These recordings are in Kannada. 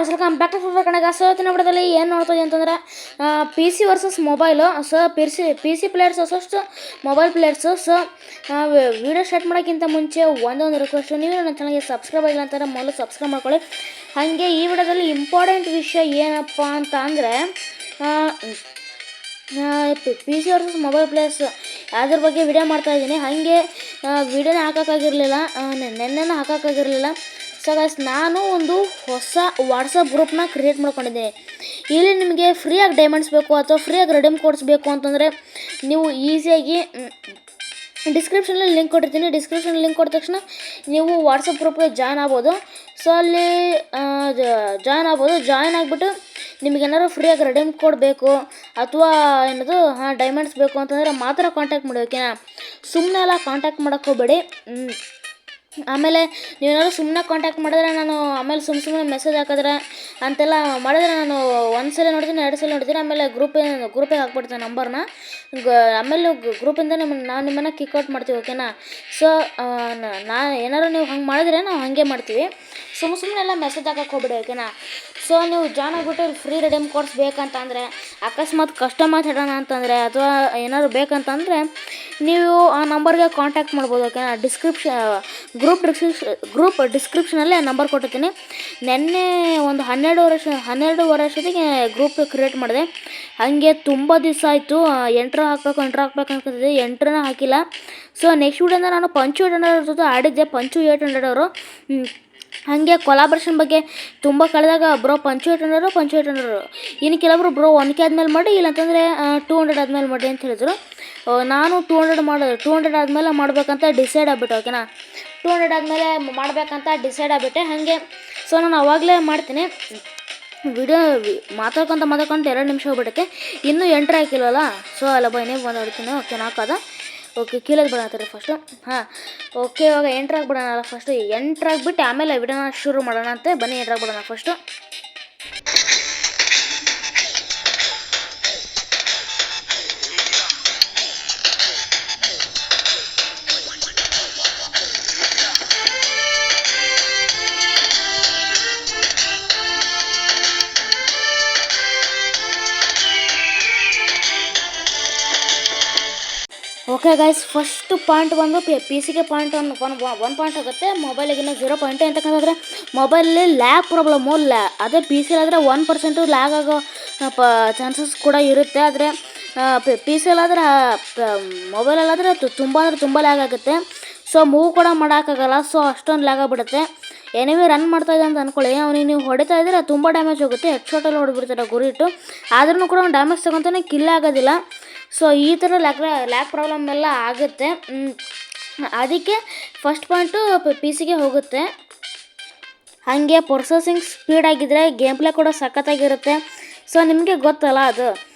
Welcome back to football Kannada. So ಇವತ್ತಿನ ವಿಡಿಯೋದಲ್ಲಿ ಏನು ನೋಡ್ತೀವಿ ಅಂತಂದ್ರೆ P C versus mobile. So P C players versus mobile players. So video start ಮಾಡೋಕ್ಕಿಂತ ಮುಂಚೆ ಒಂದೊಂದು ರಿಕ್ವೆಸ್ಟು, ನೀವು ನನ್ನ ಚಾನಲ್ಗೆ ಸಬ್ಸ್ಕ್ರೈಬ್ ಆಗಿಲ್ಲ ಅಂತಾರೆ ಮೊದಲು ಸಬ್ಸ್ಕ್ರೈಬ್ ಮಾಡ್ಕೊಳ್ಳಿ. ಹಾಗೆ ಈ ವಿಡಿಯೋದಲ್ಲಿ ಇಂಪಾರ್ಟೆಂಟ್ ವಿಷಯ ಏನಪ್ಪ ಅಂತ ಅಂದರೆ P C versus mobile players ಅದ್ರ ಬಗ್ಗೆ ವಿಡಿಯೋ ಮಾಡ್ತಾಯಿದ್ದೀನಿ. ಹಾಗೆ ವಿಡಿಯೋನೇ ಹಾಕೋಕ್ಕಾಗಿರಲಿಲ್ಲ, ನೆನ್ನೆನೂ ಹಾಕೋಕ್ಕಾಗಿರಲಿಲ್ಲ. ಸೊ ಗೈಸ್, ನಾನು ಒಂದು ಹೊಸ ವಾಟ್ಸಪ್ ಗ್ರೂಪ್ನ ಕ್ರಿಯೇಟ್ ಮಾಡ್ಕೊಂಡಿದ್ದೀನಿ. ಇಲ್ಲಿ ನಿಮಗೆ ಫ್ರೀಯಾಗಿ ಡೈಮಂಡ್ಸ್ ಬೇಕು ಅಥವಾ ಫ್ರೀಯಾಗಿ ರೆಡೀಮ್ ಕೋಡ್ಸ್ ಬೇಕು ಅಂತಂದರೆ ನೀವು ಈಸಿಯಾಗಿ ಡಿಸ್ಕ್ರಿಪ್ಷನಲ್ಲಿ ಲಿಂಕ್ ಕೊಟ್ಟಿರ್ತೀನಿ. ಡಿಸ್ಕ್ರಿಪ್ಷನಲ್ಲಿ ಲಿಂಕ್ ಕೊಟ್ಟ ತಕ್ಷಣ ನೀವು ವಾಟ್ಸಪ್ ಗ್ರೂಪ್ಗೆ ಜಾಯ್ನ್ ಆಗ್ಬೋದು. ಸೊ ಅಲ್ಲಿ ಜಾಯ್ನ್ ಆಗಿಬಿಟ್ಟು ನಿಮಗೇನಾದ್ರು ಫ್ರೀಯಾಗಿ ರೆಡೀಮ್ ಕೋಡ್ ಬೇಕು ಅಥವಾ ಏನದು ಡೈಮಂಡ್ಸ್ ಬೇಕು ಅಂತಂದರೆ ಮಾತ್ರ ಕಾಂಟ್ಯಾಕ್ಟ್ ಮಾಡಿ, ಓಕೆನಾ? ಸುಮ್ಮನೆ ಎಲ್ಲ ಕಾಂಟ್ಯಾಕ್ಟ್ ಮಾಡೋಕ್ಕೆ ಹೋಗಬೇಡಿ. ಆಮೇಲೆ ನೀವೇನಾದ್ರು ಸುಮ್ಮನೆ ಕಾಂಟ್ಯಾಕ್ಟ್ ಮಾಡಿದ್ರೆ, ನಾನು ಆಮೇಲೆ ಸುಮ್ಮನೆ ಮೆಸೇಜ್ ಹಾಕಿದ್ರೆ ಅಂತೆಲ್ಲ ಮಾಡಿದ್ರೆ ನಾನು ಒಂದು ಸಲ ನೋಡ್ತೀನಿ, 2 ಸಲ ನೋಡ್ತೀನಿ, ಆಮೇಲೆ ಗ್ರೂಪಿಗೆ ಹಾಕ್ಬಿಡ್ತೀನಿ ನಂಬರ್ನ. ಆಮೇಲೆ ಗ್ರೂಪಿಂದ ನಾನು ನಿಮ್ಮನ್ನು ಕಿಕ್ಔಟ್ ಮಾಡ್ತೀವಿ, ಓಕೆನಾ? ಸೊ ಏನಾದ್ರು ನೀವು ಹಂಗೆ ಮಾಡಿದ್ರೆ ನಾವು ಹಾಗೆ ಮಾಡ್ತೀವಿ. ಸುಮ್ಮನೆ ಎಲ್ಲ ಮೆಸೇಜ್ ಹಾಕಕ್ಕೆ ಹೋಗ್ಬಿಡಿ, ಓಕೆನಾ? ಸೊ ನೀವು ಜಾಯ್ನ್ ಆಗಿಬಿಟ್ಟು ಫ್ರೀ ರೆಡೀಮ್ ಕೋಡ್ಸ್ ಬೇಕಂತಂದರೆ, ಅಕಸ್ಮಾತ್ ಕಸ್ಟಮೈಸ್ ಇಡೋಣ ಅಂತಂದರೆ ಅಥವಾ ಏನಾದ್ರು ಬೇಕಂತಂದರೆ ನೀವು ಆ ನಂಬರ್ಗೆ ಕಾಂಟ್ಯಾಕ್ಟ್ ಮಾಡ್ಬೋದು, ಓಕೆನಾ? ಗ್ರೂಪ್ ಡಿಸ್ಕ್ರಿಪ್ಷನಲ್ಲಿ ನಂಬರ್ ಕೊಟ್ಟಿರ್ತೀನಿ. ನೆನ್ನೆ ಒಂದು 12 ವರ್ಷದಿಗೆ ಗ್ರೂಪ್ ಕ್ರಿಯೇಟ್ ಮಾಡಿದೆ. ಹಾಗೆ ತುಂಬ ದಿವಸ ಆಯಿತು ಎಂಟ್ರ್ ಹಾಕ್ಬೇಕು ಅನ್ಕೊತಿದ್ದೆ, ಎಂಟ್ರನ್ನ ಹಾಕಿಲ್ಲ. ಸೊ ನೆಕ್ಸ್ಟ್ ವೀಡಿಯೋದಿಂದ ನಾನು ಪಂಚು 800 ಜೊತೆ ಆಡಿದ್ದೆ, ಪಂಚು 800 ಅವರು. ಹಾಗೆ ಕೊಲಾಬ್ರೇಷನ್ ಬಗ್ಗೆ ತುಂಬ ಕಳೆದಾಗ ಬ್ರೋ ಪಂಚು 800 ಇನ್ನು ಕೆಲವರು ಬ್ರೋ 1K ಆದಮೇಲೆ ಮಾಡಿ, ಇಲ್ಲಾಂತಂದರೆ 200 ಆದಮೇಲೆ ಮಾಡಿ ಅಂತ ಹೇಳಿದ್ರು. ನಾನು 200 ಆದಮೇಲೆ ಮಾಡಬೇಕಂತ ಡಿಸೈಡ್ ಆಗಿಬಿಟ್ಟೆ, ಓಕೆನಾ? 200 ಆದಮೇಲೆ ಮಾಡಬೇಕಂತ ಡಿಸೈಡ್ ಆಗಿಬಿಟ್ಟೆ. ಹಾಗೆ ಸೊ ನಾನು ಅವಾಗಲೇ ಮಾಡ್ತೀನಿ. ವಿಡಿಯೋ ಮಾತಾಡ್ಕೊತ 2 ನಿಮಿಷ ಹೋಗ್ಬಿಟ್ಟಕ್ಕೆ, ಇನ್ನೂ ಎಂಟ್ರ್ ಹಾಕಿಲ್ವಲ್ಲ. ಸೊ ಅಲ್ಲ ಬನ್ನಿ ಬಂದು ಹೊಡಿತೀನಿ, ಓಕೆನಾ? ಹಾಕೋದ ಓಕೆ, ಕೀಳೋದು ಬಿಡತ್ತಾರೆ ಫಸ್ಟು. ಓಕೆ, ಇವಾಗ ಎಂಟ್ರ್ ಆಗಿಬಿಡೋಣ. ಫಸ್ಟು ಎಂಟ್ರ್ ಆಗಿಬಿಟ್ಟು ಆಮೇಲೆ ವಿಡಿಯೋನ ಶುರು ಮಾಡೋಣ ಅಂತೆ. ಬನ್ನಿ ಎಂಟ್ರ್ ಆಗಿಬಿಡೋಣ first. Okay guys, first point ಬಂದು ಪಿ ಸಿಗೆ ಪಾಯಿಂಟ್ 1 ಪಾಯಿಂಟ್ ಆಗುತ್ತೆ, ಮೊಬೈಲಿಗಿನ್ನ 0 ಪಾಯಿಂಟ್. ಅಂತಕ್ಕಂಥದ್ರೆ ಮೊಬೈಲಲ್ಲಿ ಲ್ಯಾಗ್ ಪ್ರಾಬ್ಲಮ್ಮು. ಅದೇ ಪಿ ಸಿಲಾದರೆ 1% ಲ್ಯಾಗ್ ಆಗೋ ಚಾನ್ಸಸ್ ಕೂಡ ಇರುತ್ತೆ. ಆದರೆ ಪಿ ಸಿಲಾದರೆ ಮೊಬೈಲಲ್ಲಾದರೆ ತುಂಬ ಲ್ಯಾಗ್ ಆಗುತ್ತೆ. ಸೊ ಮೂವ್ ಕೂಡ ಮಾಡೋಕ್ಕಾಗಲ್ಲ. ಸೊ ಅಷ್ಟೊಂದು ಲ್ಯಾಗ್ ಆಗಿಬಿಡುತ್ತೆ. ಎನಿವೆ ರನ್ ಮಾಡ್ತಾಯಿದ್ದೆ ಅಂತ ಅಂದ್ಕೊಳ್ಳಿ, ಅವನಿಗೆ ನೀವು ಹೊಡಿತಾ ಇದ್ದರೆ ತುಂಬ ಡ್ಯಾಮೇಜ್ ಹೋಗುತ್ತೆ. ಹೆಡ್ಶಾಟಲ್ಲಿ ಹೊಡಿಬಿಡ್ತಾರೆ ಗುರಿ ಇಟ್ಟು, ಆದ್ರೂ ಕೂಡ ಅವ್ನು ಡ್ಯಾಮೇಜ್ ತಗೊತಾನೆ, ಕಿಲ್ ಆಗೋದಿಲ್ಲ. ಸೊ ಈ ಥರ ಲ್ಯಾಗ್ ಪ್ರಾಬ್ಲಮ್ ಎಲ್ಲ ಆಗುತ್ತೆ. ಅದಕ್ಕೆ ಫಸ್ಟ್ ಪಾಯಿಂಟು ಪಿ ಸಿಗೆ ಹೋಗುತ್ತೆ. ಹಾಗೆ ಪ್ರೊಸೆಸಿಂಗ್ ಸ್ಪೀಡ್ ಆಗಿದ್ದರೆ ಗೇಮ್ ಪ್ಲೇ ಕೂಡ ಸಖತ್ತಾಗಿರುತ್ತೆ. ಸೊ ನಿಮಗೆ ಗೊತ್ತಲ್ಲ ಅದು.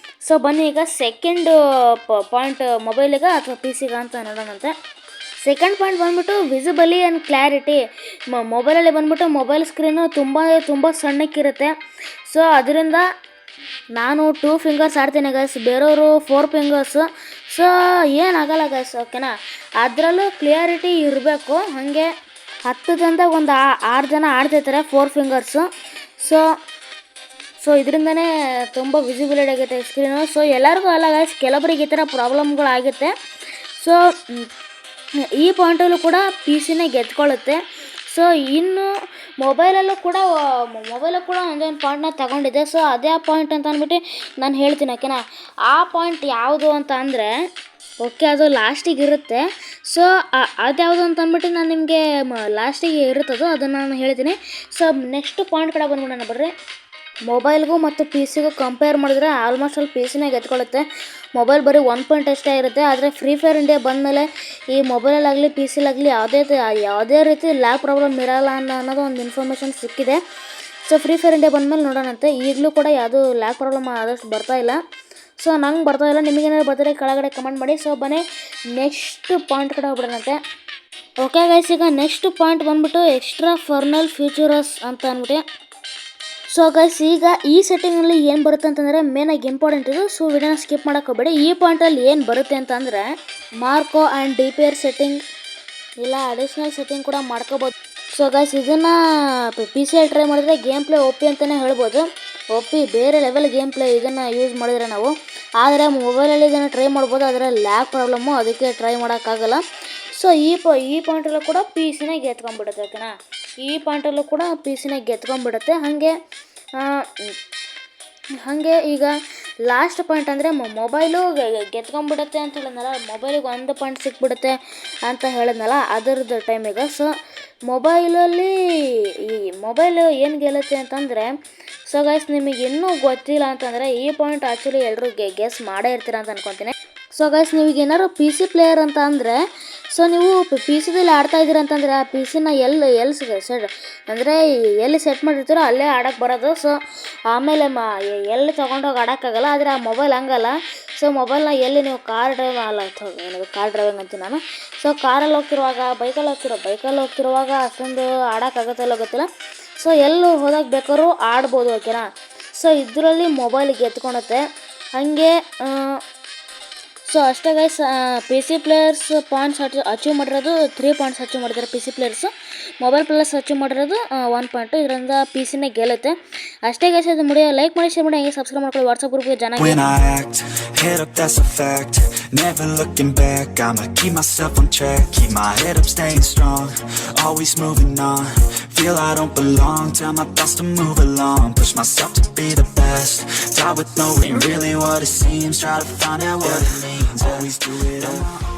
ಸೊ ಬನ್ನಿ ಈಗ ಸೆಕೆಂಡ್ ಪಾಯಿಂಟ್ ಮೊಬೈಲಿಗೆ ಅಥವಾ ಪಿ ಸಿಗೆ ಅಂತ ನೋಡೋಣಂತೆ. ಸೆಕೆಂಡ್ ಪಾಯಿಂಟ್ ಬಂದ್ಬಿಟ್ಟು ವಿಸಿಬಲಿ ಆ್ಯಂಡ್ ಕ್ಲಾರಿಟಿ. ಮೊಬೈಲಲ್ಲಿ ಬಂದ್ಬಿಟ್ಟು ಮೊಬೈಲ್ ಸ್ಕ್ರೀನು ತುಂಬ ಸಣ್ಣಕ್ಕಿರುತ್ತೆ. ಸೊ ಅದರಿಂದ ನಾನು 2 ಫಿಂಗರ್ಸ್ ಆಡ್ತೀನಿ ಗೈಸ್, ಬೇರೆಯವರು 4 ಫಿಂಗರ್ಸು. ಸೊ ಏನಾಗಲ್ಲ ಗೈಸ್, ಓಕೆನಾ? ಅದರಲ್ಲೂ ಕ್ಲಿಯರಿಟಿ ಇರಬೇಕು. ಹಾಗೆ 10 ಜನದಾಗ ಒಂದು 6 ಜನ ಆಡ್ತಿರ್ತಾರೆ 4 ಫಿಂಗರ್ಸು. ಸೊ ಇದರಿಂದನೇ ತುಂಬ ವಿಸಿಬಿಲಿಟಿ ಆಗುತ್ತೆ ಸ್ಕ್ರೀನು. ಸೊ ಎಲ್ಲರಿಗೂ ಅಲ್ಲ ಗೈಸ್, ಕೆಲವರಿಗೆ ಈ ಥರ ಪ್ರಾಬ್ಲಮ್ಗಳಾಗುತ್ತೆ. ಸೊ ಈ ಪಾಯಿಂಟಲ್ಲೂ ಕೂಡ ಪಿ ಸಿನೇ ಗೆದ್ಕೊಳ್ಳುತ್ತೆ. ಸೊ ಇನ್ನು ಮೊಬೈಲಲ್ಲೂ ಕೂಡ ಒಂದೊಂದು ಪಾಯಿಂಟ್ನ ತಗೊಂಡಿದ್ದೆ. ಸೊ ಅದೇ ಪಾಯಿಂಟ್ ಅಂತ ಅಂದ್ಬಿಟ್ಟು ನಾನು ಹೇಳ್ತೀನಿ, ಓಕೆನಾ? ಆ ಪಾಯಿಂಟ್ ಯಾವುದು ಅಂತ ಅಂದರೆ, ಓಕೆ, ಅದು ಲಾಸ್ಟಿಗೆ ಇರುತ್ತೆ. ಸೊ ಅದ್ಯಾವುದು ಅಂತ ಅಂದ್ಬಿಟ್ಟು ನಾನು ನಿಮಗೆ ಲಾಸ್ಟಿಗೆ ಇರುತ್ತದು, ಅದನ್ನು ನಾನು ಹೇಳ್ತೀನಿ. ಸೊ ನೆಕ್ಸ್ಟ್ ಪಾಯಿಂಟ್ ಕಡೆ ಬಂದ್ಬಿಡೋಣ ಬರ್ರಿ. ಮೊಬೈಲ್ಗೂ ಮತ್ತು ಪಿ ಸಿಗೂ ಕಂಪೇರ್ ಮಾಡಿದ್ರೆ ಆಲ್ಮೋಸ್ಟ್ ಅಲ್ಲಿ ಪಿ ಸಿನೇ ಗೆದ್ಕೊಳ್ಳುತ್ತೆ. ಮೊಬೈಲ್ ಬರೀ 1 ಪಾಯಿಂಟ್ ಅಷ್ಟೇ ಇರುತ್ತೆ. ಆದರೆ ಫ್ರೀ ಫೈರ್ ಇಂಡಿಯಾ ಬಂದಮೇಲೆ ಈ ಮೊಬೈಲಲ್ಲಾಗಲಿ ಪಿ ಸಿಲಾಗಲಿ ಯಾವುದೇ ರೀತಿ ಲ್ಯಾಗ್ ಪ್ರಾಬ್ಲಮ್ ಇರೋಲ್ಲ ಅನ್ನೋದು ಒಂದು ಇನ್ಫಾರ್ಮೇಷನ್ ಸಿಕ್ಕಿದೆ. ಸೊ ಫ್ರೀ ಫೈರ್ ಇಂಡಿಯಾ ಬಂದಮೇಲೆ ನೋಡೋಣಂತೆ. ಈಗಲೂ ಕೂಡ ಯಾವುದೂ ಲ್ಯಾಗ್ ಪ್ರಾಬ್ಲಮ್ ಆದಷ್ಟು ಬರ್ತಾಯಿಲ್ಲ. ಸೊ ನಂಗೆ ಬರ್ತಾಯಿಲ್ಲ, ನಿಮಗೇನಾದ್ರು ಬರ್ತಾರೆ ಕೆಳಗಡೆ ಕಮೆಂಟ್ ಮಾಡಿ. ಸೊ ಬನ್ನಿ ನೆಕ್ಸ್ಟ್ ಪಾಯಿಂಟ್ ಕಡೆ ಹೋಗ್ಬಿಡೋಣಂತೆ. ಓಕೆ ಗೈಸ್, ಈಗ ನೆಕ್ಸ್ಟ್ ಪಾಯಿಂಟ್ ಬಂದ್ಬಿಟ್ಟು ಎಕ್ಸ್ಟ್ರಾ ಫರ್ನಲ್ ಫೀಚರ್ಸ್ ಅಂತ ಅಂದ್ಬಿಟ್ಟು. ಸೊ ಗೈಸ್, ಈಗ ಈ ಸೆಟ್ಟಿಂಗಲ್ಲಿ ಏನು ಬರುತ್ತೆ ಅಂತಂದರೆ ಮೇನಾಗಿ ಇಂಪಾರ್ಟೆಂಟ್ ಇದು. ಸೊ ವಿಡಿಯೋನ ಸ್ಕಿಪ್ ಮಾಡೋಕ್ಕೆ ಹೋಗಬೇಡಿ. ಈ ಪಾಯಿಂಟಲ್ಲಿ ಏನು ಬರುತ್ತೆ ಅಂತಂದರೆ ಮಾರ್ಕೋ ಆ್ಯಂಡ್ ಡಿಪಿಆರ್ ಸೆಟ್ಟಿಂಗ್ ಇಲ್ಲ ಅಡಿಷ್ನಲ್ ಸೆಟ್ಟಿಂಗ್ ಕೂಡ ಮಾಡ್ಕೋಬೋದು. ಸೊ ಗೈಸ್ ಇದನ್ನು ಪಿ ಸಿಯಲ್ಲಿ ಟ್ರೈ ಮಾಡಿದ್ರೆ ಗೇಮ್ ಪ್ಲೇ ಒಪ್ಪಿ ಅಂತಲೇ ಹೇಳ್ಬೋದು. ಒಪ್ಪಿ ಬೇರೆ ಲೆವೆಲ್ ಗೇಮ್ ಪ್ಲೇ ಇದನ್ನು ಯೂಸ್ ಮಾಡಿದ್ರೆ ನಾವು. ಆದರೆ ಮೊಬೈಲಲ್ಲಿ ಇದನ್ನು ಟ್ರೈ ಮಾಡ್ಬೋದು, ಆದರೆ ಲ್ಯಾಗ್ ಪ್ರಾಬ್ಲಮ್ಮು, ಅದಕ್ಕೆ ಟ್ರೈ ಮಾಡೋಕ್ಕಾಗಲ್ಲ. ಸೊ ಈ ಪಾಯಿಂಟಲ್ಲೂ ಕೂಡ ಪಿ ಸಿನ ಗೆತ್ಕೊಂಡ್ಬಿಡುತ್ತೆ. ಓಕೆನಾ, ಈ ಪಾಯಿಂಟಲ್ಲೂ ಕೂಡ ಪಿ ಸಿನ ಗೆತ್ಕೊಂಡ್ಬಿಡುತ್ತೆ. ಹಾಗೆ ಈಗ ಲಾಸ್ಟ್ ಪಾಯಿಂಟ್ ಅಂದರೆ ಮೊಬೈಲು ಗೆತ್ಕೊಂಡ್ಬಿಡುತ್ತೆ ಅಂತ ಹೇಳಿದ್ನಲ್ಲ, ಮೊಬೈಲಿಗೆ 1 ಪಾಯಿಂಟ್ ಸಿಕ್ಬಿಡುತ್ತೆ ಅಂತ ಹೇಳಿದ್ನಲ್ಲ, ಅದರದ್ದು ಟೈಮಿಗೆ. ಸೊ ಮೊಬೈಲಲ್ಲಿ ಈ ಮೊಬೈಲು ಏನು ಗೆಲ್ಲುತ್ತೆ ಅಂತಂದರೆ, ಸೊ ಗೈಸ್ ನಿಮಗೆ ಇನ್ನೂ ಗೊತ್ತಿಲ್ಲ ಅಂತಂದರೆ ಈ ಪಾಯಿಂಟ್ ಆ್ಯಕ್ಚುಲಿ ಎಲ್ಲರೂ ಗೆಸ್ ಮಾಡೇ ಇರ್ತೀರ ಅಂತ ಅನ್ಕೊತೀನಿ. ಸೊ ಗೈಸ್ ನೀವೀಗ ಏನಾದ್ರು ಪಿ ಸಿ ಪ್ಲೇಯರ್ ಅಂತ ಅಂದರೆ, ಸೊ ನೀವು ಪಿ ಸಿದಲ್ಲಿ ಆಡ್ತಾ ಇದ್ದೀರ ಅಂತಂದರೆ ಆ ಪಿ ಸಿನ ಎಲ್ಲಿ ಸೆಟ್ ಮಾಡಿರ್ತೀರೋ ಅಲ್ಲೇ ಆಡೋಕ್ಕೆ ಬರೋದು. ಸೊ ಆಮೇಲೆ ಎಲ್ಲಿ ತೊಗೊಂಡೋಗಿ ಆಡೋಕ್ಕಾಗಲ್ಲ. ಆದರೆ ಆ ಮೊಬೈಲ್ ಹಂಗಲ್ಲ. ಸೊ ಮೊಬೈಲ್ನ ಎಲ್ಲಿ ನೀವು ಕಾರ್ ಡ್ರೈವಿಂಗ್ ಅಂತೀನಿ ನಾನು. ಸೊ ಕಾರಲ್ಲಿ ಹೋಗ್ತಿರುವಾಗ, ಬೈಕಲ್ಲಿ ಹೋಗ್ತಿರುವಾಗ ಅಷ್ಟೊಂದು ಆಡೋಕ್ಕಾಗತ್ತಲ್ಲ ಗೊತ್ತಿಲ್ಲ. ಸೊ ಎಲ್ಲಿ ಹೋದಾಗ ಬೇಕಾದ್ರೂ ಆಡ್ಬೋದು. ಓಕೆನಾ, ಸೊ ಇದರಲ್ಲಿ ಮೊಬೈಲ್ ಗೆತ್ಕೊಳುತ್ತೆ. ಹಾಗೆ ಸೊ ಅಷ್ಟೇ guys, P C players points achieve ಮಾಡಿರೋದು 3 ಪಾಯಿಂಟ್ಸ್ ಅಚೀವ್ ಮಾಡಿದ್ದಾರೆ P C players. Mobile players achieve ಮಾಡಿರೋದು 1 ಪಾಯಿಂಟು. ಇದರಿಂದ ಪಿ ಸಿನೇ ಗೆಲ್ಲುತ್ತೆ. ಅಷ್ಟೇ ಗೈಸ್, ಇದು ವಿಡಿಯೋ ಲೈಕ್ ಮಾಡಿ, ಶೇರ್ ಮಾಡಿ, ಹಂಗೆ ಸಬ್ಸ್ಕ್ರೈಬ್ ಮಾಡ್ಕೊಳ್ಳಿ. ವಾಟ್ಸಪ್ ಗ್ರೂಪ್ಗೆ ಜನ When I act, head up, that's a fact. Never looking back, I'ma keep myself on track. Keep my head up, staying strong, always moving on. Feel I don't belong, tell my thoughts to move along. Push myself to be the best, die with no ain't really what it seems. Try to find out what it means, always do it on my own.